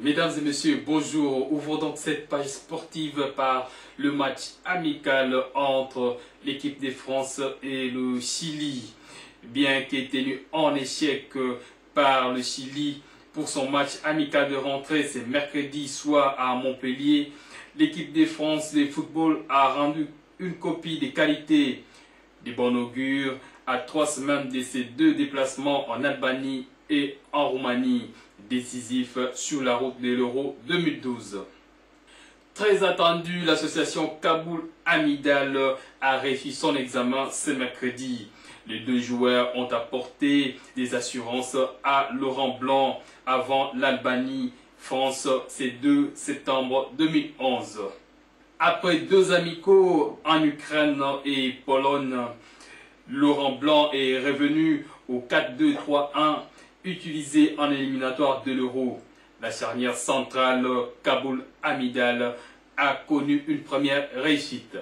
Mesdames et messieurs, bonjour. Ouvrons donc cette page sportive par le match amical entre l'équipe de France et le Chili. Bien qu'il ait tenu en échec par le Chili pour son match amical de rentrée, c'est mercredi soir à Montpellier, l'équipe de France de football a rendu une copie de qualité de bon augure à 3 semaines de ses 2 déplacements en Albanie et en Roumanie, décisifs sur la route de l'Euro 2012. Très attendu, l'association Kaboul-Amidal a réussi son examen ce mercredi. Les 2 joueurs ont apporté des assurances à Laurent Blanc avant l'Albanie, France, c'est 2 septembre 2011. Après 2 amicaux en Ukraine et Pologne, Laurent Blanc est revenu au 4-2-3-1 utilisé en éliminatoire de l'Euro. La charnière centrale Kaboul-Amidal a connu une première réussite.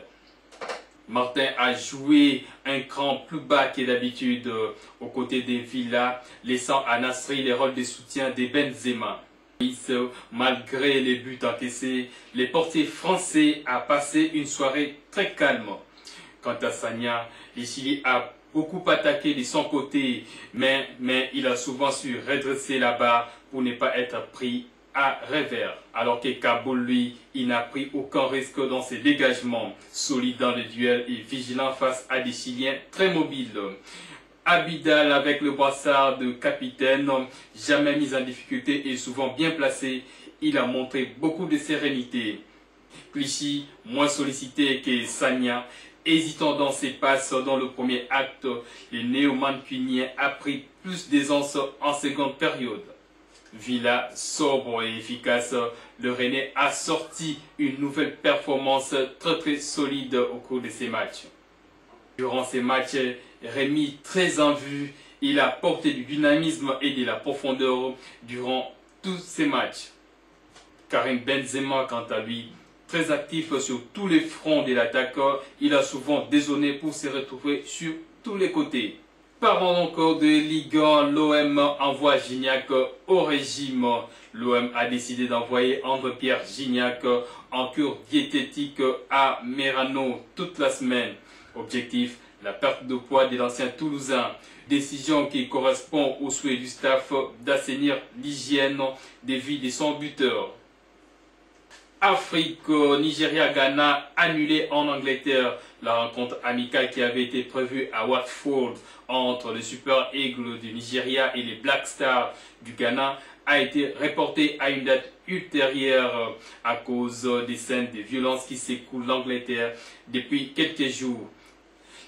Martin a joué un cran plus bas que d'habitude aux côtés des Villa, laissant à Nasri les rôles de soutien des Benzema. Malgré les buts encaissés, les portiers français a passé une soirée très calme. Quant à Sagna, le Chili a beaucoup attaqué de son côté, mais il a souvent su redresser la barre pour ne pas être pris à revers. Alors que Kaboul, lui, il n'a pris aucun risque dans ses dégagements, solide dans le duel et vigilant face à des Chiliens très mobiles. Abidal avec le brassard de capitaine, jamais mis en difficulté et souvent bien placé, il a montré beaucoup de sérénité. Clichy, moins sollicité que Sagna, hésitant dans ses passes dans le premier acte, le néo-mancunien a pris plus d'aisance en seconde période. Villa, sobre et efficace, le Rennais a sorti une nouvelle performance très solide au cours de ces matchs. Durant ces matchs, Rémi, très en vue, il a porté du dynamisme et de la profondeur durant tous ces matchs. Karim Benzema, quant à lui, très actif sur tous les fronts de l'attaque, il a souvent dézonné pour se retrouver sur tous les côtés. Parlons encore de Ligue 1, l'OM envoie Gignac au régime. L'OM a décidé d'envoyer André-Pierre Gignac en cure diététique à Merano toute la semaine. Objectif, la perte de poids de l'ancien Toulousain. Décision qui correspond au souhait du staff d'assainir l'hygiène des vies de son buteur. Afrique, Nigeria, Ghana, annulée en Angleterre. La rencontre amicale qui avait été prévue à Watford entre le Super Eagles du Nigeria et les Black Stars du Ghana a été reportée à une date ultérieure à cause des scènes de violence qui secouent l'Angleterre depuis quelques jours.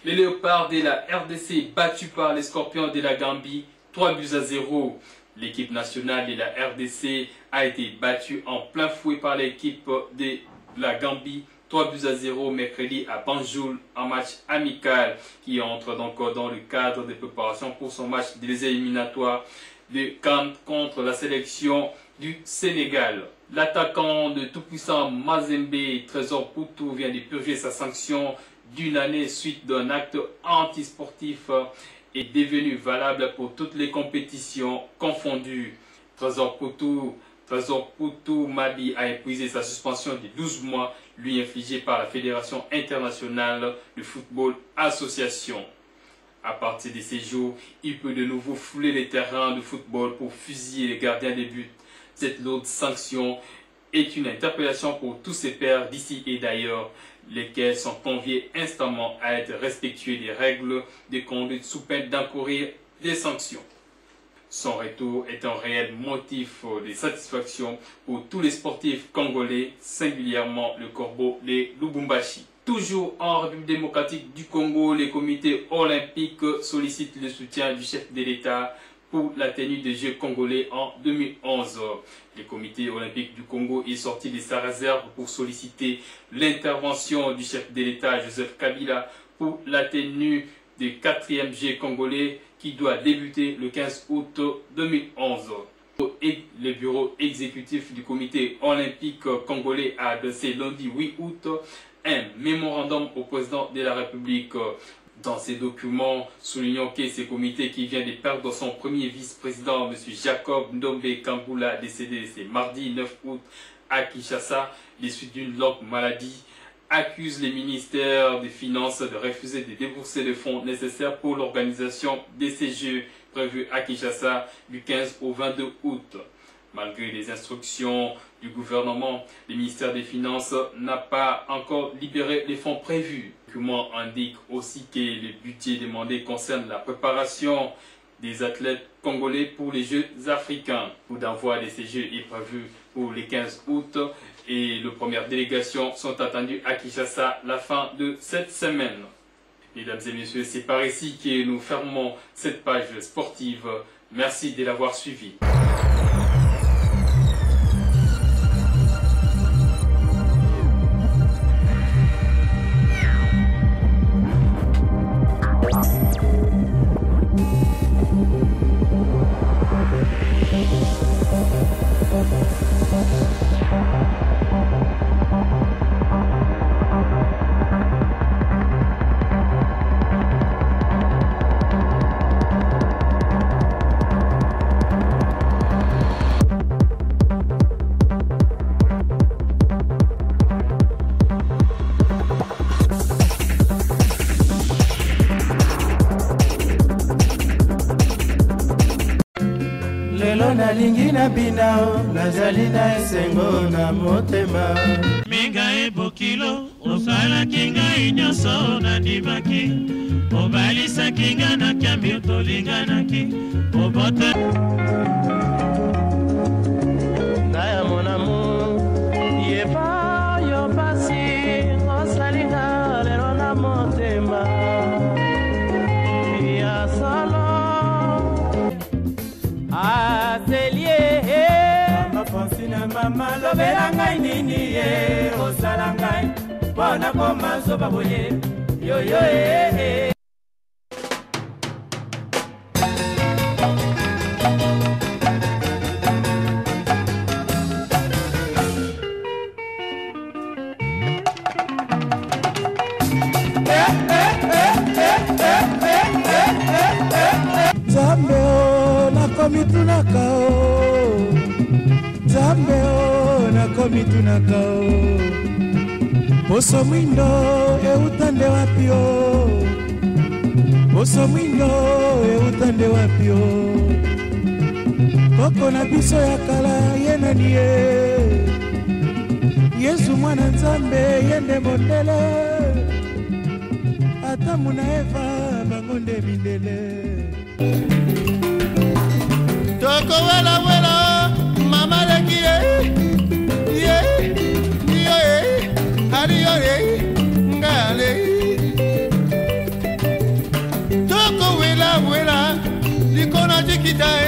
Les Léopards de la RDC battus par les Scorpions de la Gambie, 3-0. L'équipe nationale de la RDC a été battue en plein fouet par l'équipe de la Gambie, 3-0 mercredi à Banjul, en match amical qui entre donc dans le cadre de préparation pour son match des éliminatoires de CAN contre la sélection du Sénégal. L'attaquant de tout-puissant Mazembe, Trésor Poutou, vient de purger sa sanction d'une année suite d'un acte antisportif est devenu valable pour toutes les compétitions confondues. Trésor Poutou Madi a épuisé sa suspension de 12 mois, lui infligée par la Fédération internationale de football association. À partir de ces jours, il peut de nouveau fouler les terrains de football pour fusiller les gardiens des buts. Cette lourde sanction est une interpellation pour tous ses pairs d'ici et d'ailleurs, lesquels sont conviés instamment à être respectueux des règles de conduite sous peine d'encourir des sanctions. Son retour est un réel motif de satisfaction pour tous les sportifs congolais, singulièrement le Corbeau, les Lubumbashi. Toujours en République démocratique du Congo, les comités olympiques sollicitent le soutien du chef de l'État pour la tenue des Jeux congolais en 2011. Le comité olympique du Congo est sorti de sa réserve pour solliciter l'intervention du chef de l'État Joseph Kabila pour la tenue des 4e Jeux congolais qui doit débuter le 15 août 2011. Et le bureau exécutif du comité olympique congolais a adressé lundi 8 août un mémorandum au président de la République Dans ces documents, soulignons que ce comité qui vient de perdre son premier vice-président, M. Jacob Ndombe Kambula, décédé ce mardi 9 août à Kinshasa, des suites d'une longue maladie, accuse les ministères des Finances de refuser de débourser les fonds nécessaires pour l'organisation de ces Jeux prévus à Kinshasa du 15 au 22 août. Malgré les instructions du gouvernement, le ministère des Finances n'a pas encore libéré les fonds prévus. Le document indique aussi que le budget demandé concerne la préparation des athlètes congolais pour les Jeux africains. Le coup d'envoi de ces Jeux est prévu pour le 15 août et les premières délégations sont attendues à Kinshasa la fin de cette semaine. Mesdames et messieurs, c'est par ici que nous fermons cette page sportive. Merci de l'avoir suivi. Nalingi na binao, nazali na esengo na motema. Minga ebokilo, osala kinga inyoso na dibaki. Obalisa kinga na kiambi utolinga na ki. Obote. Naya mon amour, yeba yo basi, osalinga lero na motema. Ya solo. Francine mama lobela ngai nini ye osala ngai mpona koma zoba boye yoyo Zambe o nakomi tunaka o Zambe o nakomi tunaka o Poso mwindo eutande wapi o Poso mwindo eutande wapi o Koko na biso ya kala yena niye Yesu mwana Nzambe yende mondele Ata muna Eva bangonde mindele Toko wela wela mama leki ye hariyo ngale Toko wela wela likona jikita